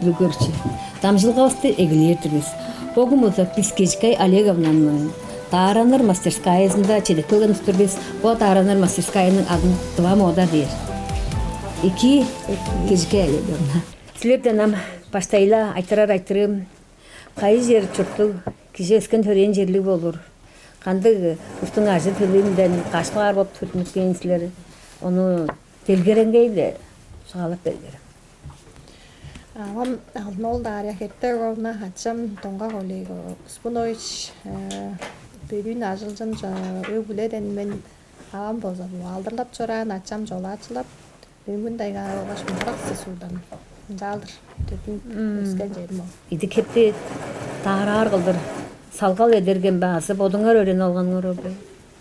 бүлгөрчү. Дамжилгабызды эгилертирбиз. Богумуза Пискечкай Олеговнанын Тараныр мастерскайысында челекөлгөн үстүрбиз. Бу Тараныр мастерскайынын адын Два мода дейер. Iki Кечкай Олеговна. Силерден ам баштайла айтырым. Кайы жер чурту киже өскөн төрен жерлик болур. Кандык устун ажы тылымдан кашкар болуп түтүнүскенсилер. Onu телгеренгейде сагалап бергер. Вам алднол дарья хетте ровна хачам тонга колего спунович бүйүн ажылжын өгүледен мен авам боза алдырлап чоран ачам жолачылап бүгүндайга баш мураксы судан жалдыр төтүн өскөн жерим ол. Иди кетти тараар кылдыр. Салгал эдерген баасы бодуңар өрөн алгаңар болду.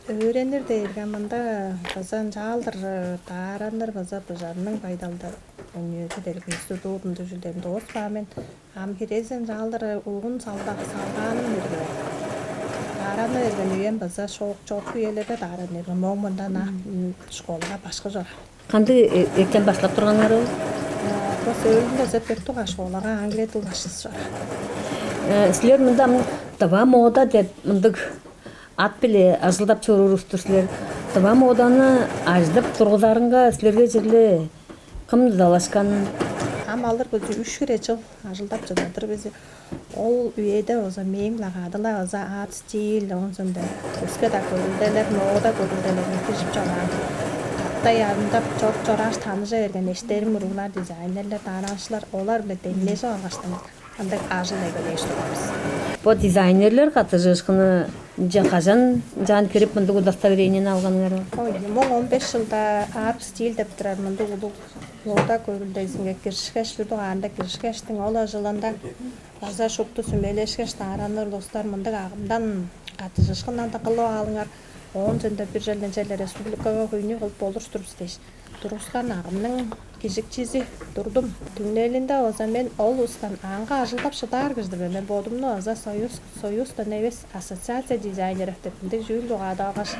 Öğrenir deyirken mında kazan çaldır taranır baza bıjarının baydalda önüyötü delik institutun düşüldem dost bamen am hirezen çaldır uygun salganın birge taranır ergen üyen baza çok üyeleri taranır momunda na şkolaga başka jor. Kandı erken başlap turganlar o? Bu söylünde zeppertuğa şkolaga angre tıllaşız jor. Sizler mında Два мода деп мындык ат биле ажылдап чорурустур силер. Два моданы аждап тургузарынга силерге жерле кым далашкан? Амалыр бұл 3 жыл ажылдап жатыр бизи. Ол үйеде оза мен лагадыла оза ат стиль онсунда. Өскө да көрүлделер, мода көрүлделер кишип чаган. Катта ярымдап чок чораш таныжа берген эштерим уруулар дизайнерлер, таанашылар олар биле демлеше алгаштан. Андай ажыл эгелештиребиз. Бу дизайнерлер катышканы жакажан жан кирип мындык удостоверениени алганыңар. Ой, мон 15 жылда арт стиль деп турар мындык улук мода көрүлдөйсүнгө киришкеш бирдик анда киришкештин ол жылында база шопту сүмелешкеш тараныр достор мындык агымдан катышкандан да кылып алыңар. 10 жылда бир жерден жерлер республикага көйнү кылып болуштурбуз дейш. Тургузган агымдын кижикчиси турдум. Түнөлүндө оза мен ол устан анга ажылдап шыдар кыздыр. Мен бодумну оза союзда небес ассоциация дизайнеров деп мындык жүйүл дугадагаш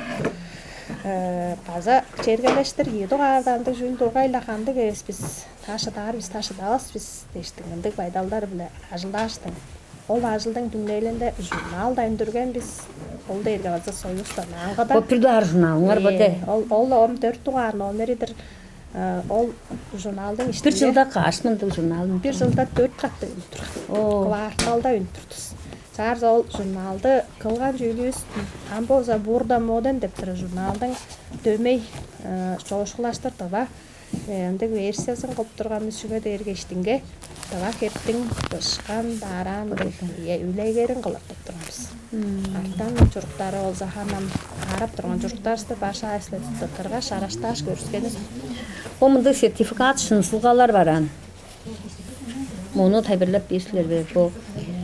база чергелештир едугадандык жүйүл дугайлахандык эспиз. Ташыдабыз биз дештик. Мындык байдалдар биле ажылдаштым. Ол ажылдын түнөлүндө журнал да өндүргөн биз. Ол дерге база союзда ангада. Популар журналыңар боде. Ол 14 туган номеридир. Ол журналдың Bir жылда каш мындык журналын? Bir жылда 4 катты өндүрдүк. Кварталда өндүрдүбүз. Чарз ол журналды кылган жүйүбүз амбоза бурда моден деп тур журналдың дөмөй чоошкулаштырды ба. Эндик версиясын кылып турганбыз шүгө дергештинге. Тава кептин бышкан даран үлегерин кылып турганбыз. Артан журттары ол заханам карап турган журттарсы баша эслетип кыргаш арашташ көрүскенбиз. О мындык сертификат шынсылгалар баран. Муну табирлеп берсилер бе бу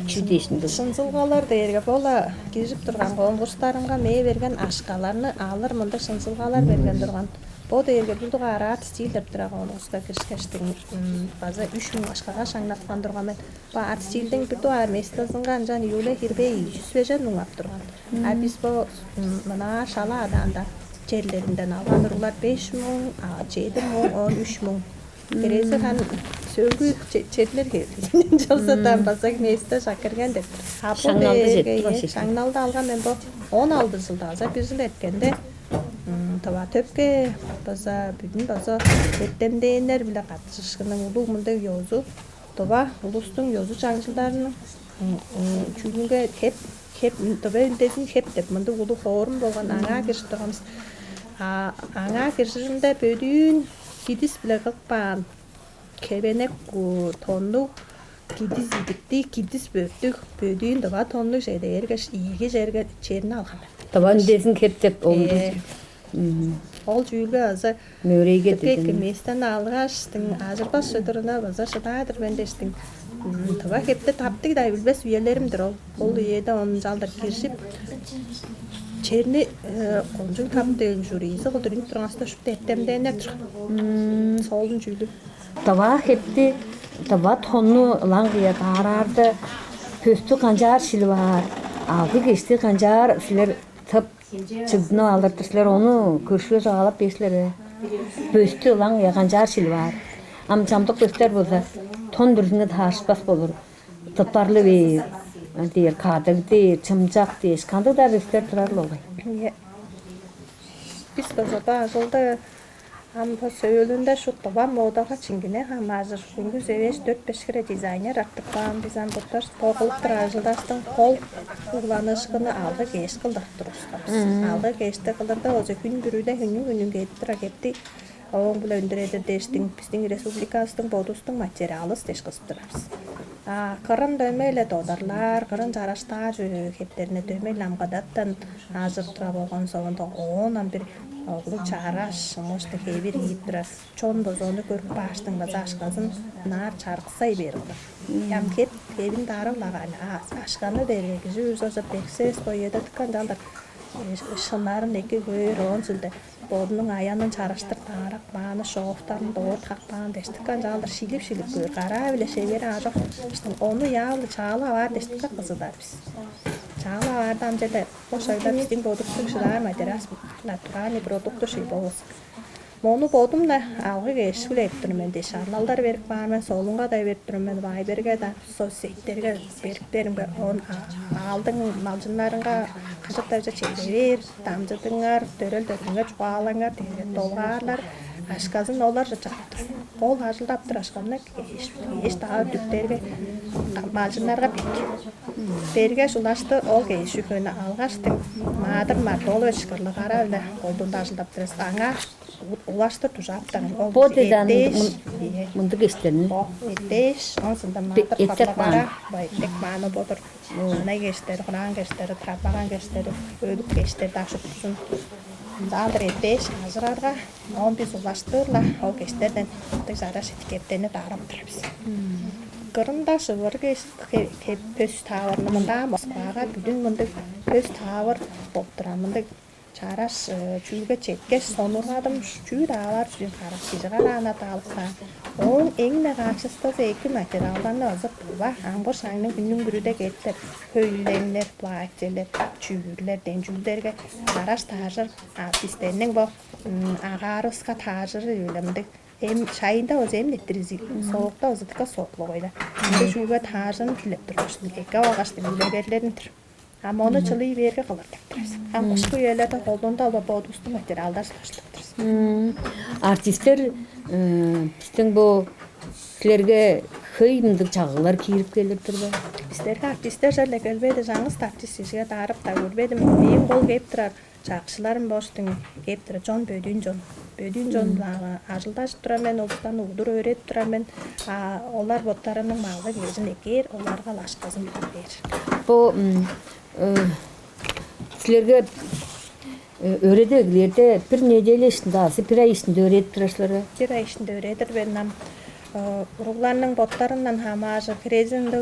чүдесинде. Шынсылгалар дээрге бола кирип турган конкурстарынга мээ берген ашкаларны алыр мындык шынсылгалар берген турган. Бу дээрге бул арат стиль деп турган оска киришкештин база 3000 ашкага шаңнаткан турган мен. Бу арт стилдин бир дуар местасынган жан юле хирбей 100 бежен нуңап турган. А биз бу мына шала аданда жерлеринден алган уруулар 5000, 7000, 13000. Кереси хан сөгү черлер келди. Жолсотан басак месте шакырган деп. Шаңналды алган мен бу 16 жылда аза 1 жыл эткенде таба төпкө база бүгүн база эттемденер биле катышканын улуу мындай йозу таба улустун йозу чаңчылдарынын чүгүнгө кеп таба үндесин кеп деп мындай улуу форум болгон аңа киришип турганбыз. Аңа киришинде бөдүн кидис биле кылпан кебенек тонну кидис идикти кидис бөттүк бөдүн таба тонну жерде эргеш ийги жерге черине алган. Таба үндесин кеп деп олду. Ол жүйүлгө аза мөрейге деген местен алгаштын ажырбаш өдөрүнө база шыдадыр бендештин. Таба кепте таптык да билбес үелеримдир ол. Ол үйедө онун жалдыр киришип черни конжун таптыгын журийси кылдырын тургансында шупта эттемденер турган. Солдун жүйүлү. Таба кепти таба тонну лаңгыя тарарды пөстү канжар шилвар. Алды кешти канжар силер тып чыгдыны алдыртышлар onu көршүгө жагалап берсилер. Пөстү лаңгыя канжар шилвар. Ам чамдык пөстөр болса ton дүрсүңө таашпас болор. Тыпарлы бер, дер кадык дер, чымжак дер, кандай да бектер турар болгой. Biz bozaba жылда по сөйлүндө шуттабам модага чиңгине хам азыр күнгүз эвес 4-5 кире дизайнер аттыкпам дизайн боттор тоголуптур ажылдастын кол уланышкыны алды кеш кылдырып турушта. Алды кеште кылдырда өзү күн бүрүдө күнүн кетип кетти. Оң биле өндүрөдө дештин биздин республикабыздын бодустун материалы деш кылып турабыз. Кырын дөмөйлө додарлар, кырын жараштаа кептерине дөмөйлө амгадаттан азыр тура болгон соонда онан бир оглу чараш, может кебир кийиптира чон бозону көрүп баштың база ашказын нар чарксай берди. Ям кеп кебин дарылаган ашканы берегизи өзөзө бексес боеда ткан далдар. Шынарын эки көөр онсулда бодунун аянын чараштыр тарак бааны шоофтарын доот хакпаан дештикан жалдар шилип көөр кара биле шегер ажок ону яалы чаала бар дештикка кызыдар биз. Чаала бардам жерде ошойда биздин бодуктун шылар материал натуральный продукты ший болос. Мону бодум да алгы кешил эптирмен деш арлалдар берип бармен солунга да бериптирмен вайберге да соцсеттерге берип беримге он алдың малжындарынга кыжыктарча чегебер дамжытыңар төрөлдөрүңөр чуалаңар деген долгаарлар ашказын олар жачаптыр. Ол ажылдаптыр ашканда еш дагы дүктерге малжындарга берге шулашты ол кешүкөнө алгаштың маадыр мартолу шкырлы кара эле колдунда ажылдаптыр аңа улаштыр тужаптан ол Бодедан мындык эштерни. Эдеш онсунда маадыр кара бай тек мааны бодор ана кештер куран кештери тарпаган кештери өлүк кештер ташыптын Далдыр эдеш азырарга 15 улаштырла ол кештерден жараш этикеттени дараптырбыз. Кырында шыбыр көз таварны мында Москвага бүгүн мындык көз тавар болуптура мындык чараш чүйгө чеккеш сонургадым чүй дагар чүйн карап кижигара ана таалыкка. Он эң качествосы эки материалдан азыр була. Амбор шаңның күнүн бүрүдө кетти. Көйлемлер, платьелер, чүйүрлер, денжүлдерге караш таажыр системнин бо агарыска таажыр үйлемдик эм шайында өзү эмнеттиризи соокта өзүдүкө сооклу койду. Чүйгө таажын түлеп турмуштун. Эки агашты үйлөгөрлеринтир. Амону чылый берге кылырдыктырбыз. Кышкы үйлөрдө колдонду алба бодустун материалдар сылаштырдыктырбыз. Артисттер биздин бу силерге хөй мындык чагылар кийип келип турду. Биздерге артисттер желе келбейди, жаңыз артист сизге дарып да көрбедим. Мен кол кеп турар, жакшыларым боштун кеп турар, жон бөдүн жон. Бөдүн жон ажылдаш турам мен, олтан удур өрөт турам мен. Олар боттарынын малы кезин экер, оларга лашказын бер. Бу силерге өрөдөгүлөрдө бир неделе ичинде, бир ай ичинде өрөтүп турасыздар. Бир ай ичинде өрөдүр бернам. Уругларның боттарынан хамажы крезинді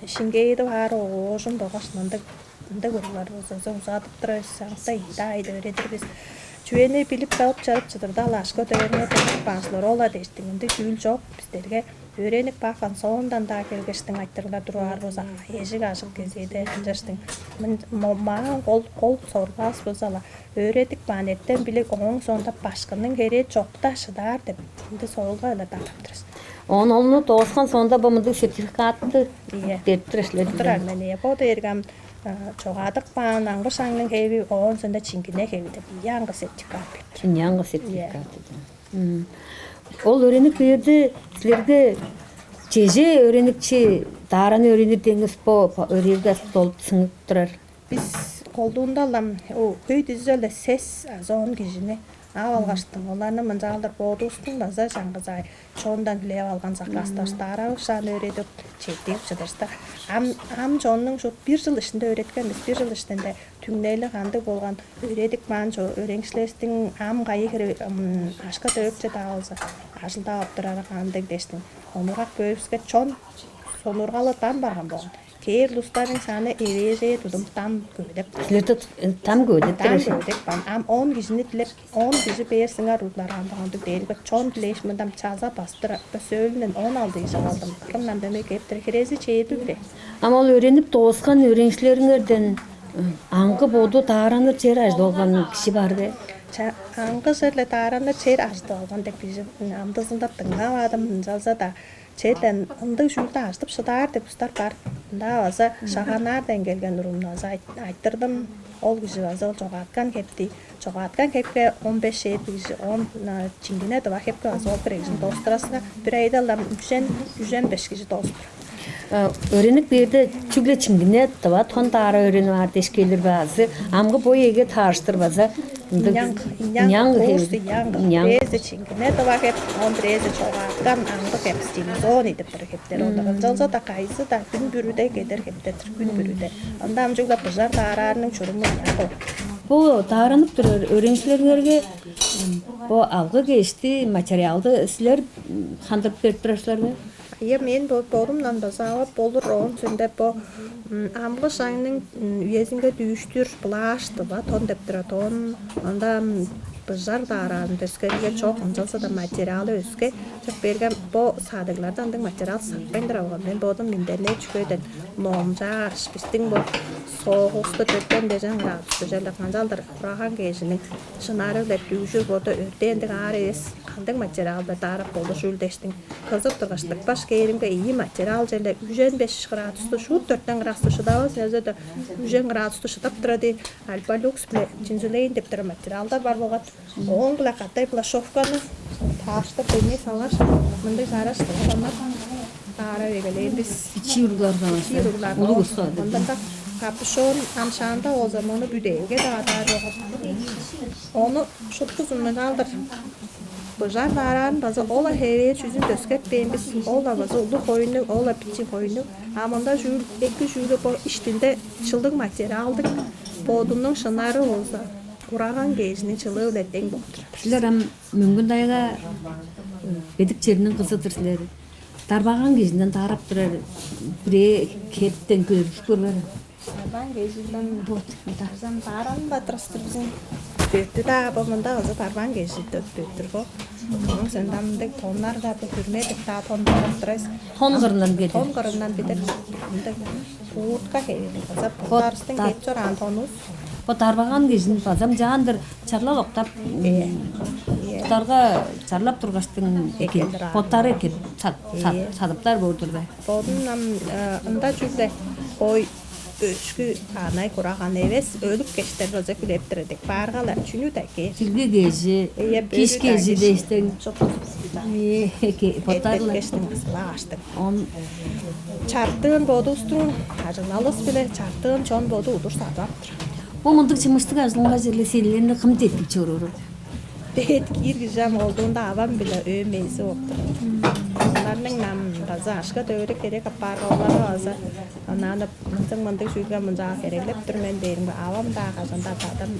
шингейді бар оғын доғашынында көрлер өзі ұзадып тұрыз саңықта айды өредір біз. Чүйені біліп қалып жарып чыдырда лашқа дөріне тұрып бағсылар ола дештіңінде жүл жоқ біздерге өренік баққан соңдан да келгештің айттырыла тұруар болса ежік ашық кезейді жаштың маған қол сорғас болсала өредік банеттен білік оң соңда башқының керет жоқта шыдар деп енді соғылға өлі дағаптырыз. Onu doğuşkan sonunda bu mındık sertifikatı derttireşler. Turar meni. Bu da ergam çoğadık bağın angı şangın hevi oğun sonunda çingine hevi de bir yangı sertifikat berdir. Yangı sertifikatı. Ol öğrenip verdi. Sizlerge çeje öğrenikçi daran öğrenir deniz bu öğrenirge dolup sınıp durar. Biz kolduğunda alam o köy düzelde ses azon gijini алғаштың оларны мынжалдыр бодустун база жаңгызай чондан билеп алган заклассташтары ушан өйрөтүп четтеп чыдырста ам чоннун şu 1 жыл ичинде өйрөткөнбүз 1 жыл ичинде түңнөйлү кандык болгон өйрөдүк манчо өреңчлестин ам кайы ашка төрөпчө таалса ажылда оптурар кандык дештин онурак бөлүпске чон сонургалы там барган болгон Кейр лустарын саны эреже тудум там көдеп. Силерде там көдеп турат. Там көдеп бан. Ам 10 кишини тилеп 10 киши берсиңер рутларан багандык дейли. Чон тилеш мындам чаза бастыра. Сөйлүнөн 16 киши алдым. Кырынан деме кептер керези чейди биле. Ама ал өрөнүп тоскан өрөңчүлөрүңөрдөн аңгы боду таараны жер ажды болгон киши барды. Аңгы жерле таараны жер ажды болгон деп биз амдысында тыңдабадым. Жалса да Çeten ındık şulda açtım şıdar dep ustar бар. Da azа şahanardan gelgen urumna azа aytırdım. Ol kişi azа çoğatkan kepti. Çoğatkan kepke 15 şehir kişi 10 çingine de var kepke azа ol kregizin dosturasına bir ayda yüzen 5 kişi dostur. Öğrenip bir de çügle çingine tava ton tara öğreni var deşkeler bazı. Amgı boy ege tarıştır bazı. Yang reze çingine de var hep on reze çoğatkan angı hep stilizon edip bir hepler onda. Jalza da kayısı da gün bürüde gider heptedir gün bürüde. Onda amcıkla pıjar tararının çurumu yapı. Bu taranıp durur öğrencilerine bu algı geçti materyalda sizler handırıp berip durasılar mı? Ya men bolumdan da sağıp bolur on sünde bu amgı şayının üyesinde düştür bulaştı va ton dep ton onda pıjar daran döskelige çok onjalsa da materyali öske çok bergen bu sadıklardan da materyal satpayındır avgan men bodum internet çıkıyordun nomjar bistin bu soğustu dötten dejen rahatsız jelle kanjaldır kurahan geçinin şınarı düşür boda örtendik ares kandık materyalda darap boldu şuldeştin kızıp durgaçtık başka yerimge iyi materyal jelle 105 gradusda şu 4 gradusda şıdavız nezede 100 gradusda şıdap duradi alba lux bile cinzileyin dep dur materyalda var bogat on plakatay plashovkаны taşta beni salar mındık sarıştı onlar tara egeleyin biz İçi yurlardan ulu gustadı. ondan da kapüşon amşanda o zamanı büdeyge dağda onu şutkuzundan aldır. Bıjar daran bazı ola heveye çözüm döskep beyin biz ola bazı ulu koyunu ola piçi koyunu amanda jül iki jülü bu iştinde çıldık materyal aldık bodunun şınarı olsa kuragan gezini çılığı ületten boldur. Sizler hem mümkün dayıga bedik çerinin kızıdır sizler. Darbagan gezinden tarap durar. Bire ketten görüp görür. Ben gezinden tarzan taran batrastır bizim. Döktü da babamda azı tarban gezi döktür bu. Onun senden de tonlar da bu hürmedik ta ton batrastırız. Ton kırından gelir. Ton kırından bir de kurtka heydi. Azı potarsın geçer antonus. Bu darbagan gezinin bazam candır. Çarla oktap. Targa çarlap turgaçtın ekin. Potları ekin. Sadıplar bordur da. Bodundan ında cüzde oy öskü anay kuragan eves ölüp geçter rozak bileptirdik. Bargalar çünü de ki. Tilge gezi, kiş gezi de işte. Potlarla. Geçtin mesela açtık. On Çarptığın bodustun acılalız bile çarptığın çon bodu udur sadaptır. bu mıntık çımıştık aslında жерle seyirlerini kımıt ettik çoruru. Evet, girgizem olduğunda avam bile övmeysi oktur. Onların nam bazı aşka dövürü gerek apar oları azı. Onanı mıntık şuyga mıncağı gereklep durmen derim. Avam da kazanda tadım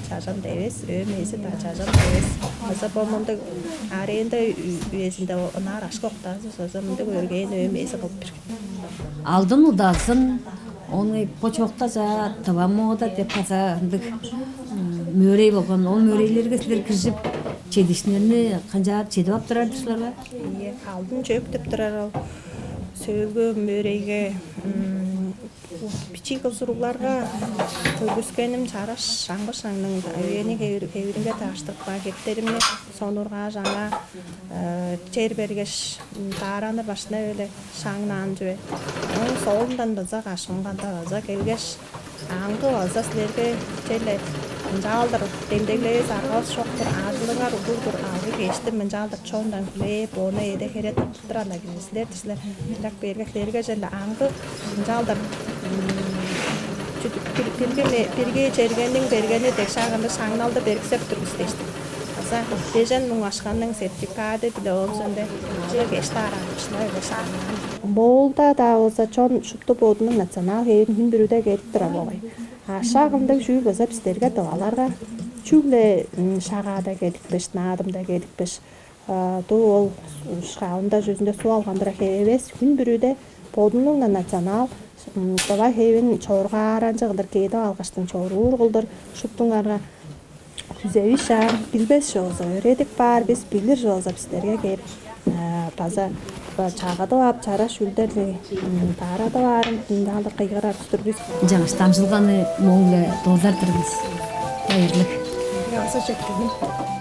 çaşan deves, övmeysi da çaşan deves. Azı bu mıntık arayında üyesinde onar aşka oktarsı. Azı mıntık örgeyin övmeysi koptur. Aldın udasın, onu poçokta za tamam da tepaza andık. Mörey bolgan, o möreylerge sizler kirjip çedişlerini kanca çedip aptırardısılar ba? Aldın çöktüp durar o. Söylgü möreyge piçi kızırıqlarga tölgüskenim çaraş şangı şangның öйені кеуірінге таштықпа кептерімне сонурға жаңа чербергеш тараныр башына өле шаңнан жөе. Оның солындан база қашынғанда база келгеш аңғы база сілерге желе жалдыр демдеглеге сарғас шоқтыр ажылыңар ұдылдыр алғы кешті мен жалдыр чондан күлеп оны еде херет тұттырана кіресілер тісілер бірақ бергеклерге желе аңғы жалдыр Birge çergenin bergeni tek şağında şağnalda bergsep turistleşti. Asa dejen mung aşkanның sertifikatı bile olsunda je geçti aramışlar öyle şağnal. Bolda da olsa çon şuttu bodunun nasyonal heyrin hin bürüde gelip dura boğay. Aşağında şu gözep isterge doğalarga çügle şağada gedikpiş, nadımda gedikpiş. Du ol şağında yüzünde su algandıra heves hin bürüde bodunun nasyonal Baba heyvin çoğurğaran jığılır keydi alğaçtın çoğurur gıldır şuptunlarga güzevi şağın bilbez жоğuza öğredik bar biz bilir жоğuza bizlerge geyip baza çağada vap çara şülderle tarada varım daldır kıyğırar üstür biz Жаңыш тамжылғаны моңлы долдар тұрмыз. Дайырлық. Yasa çektim.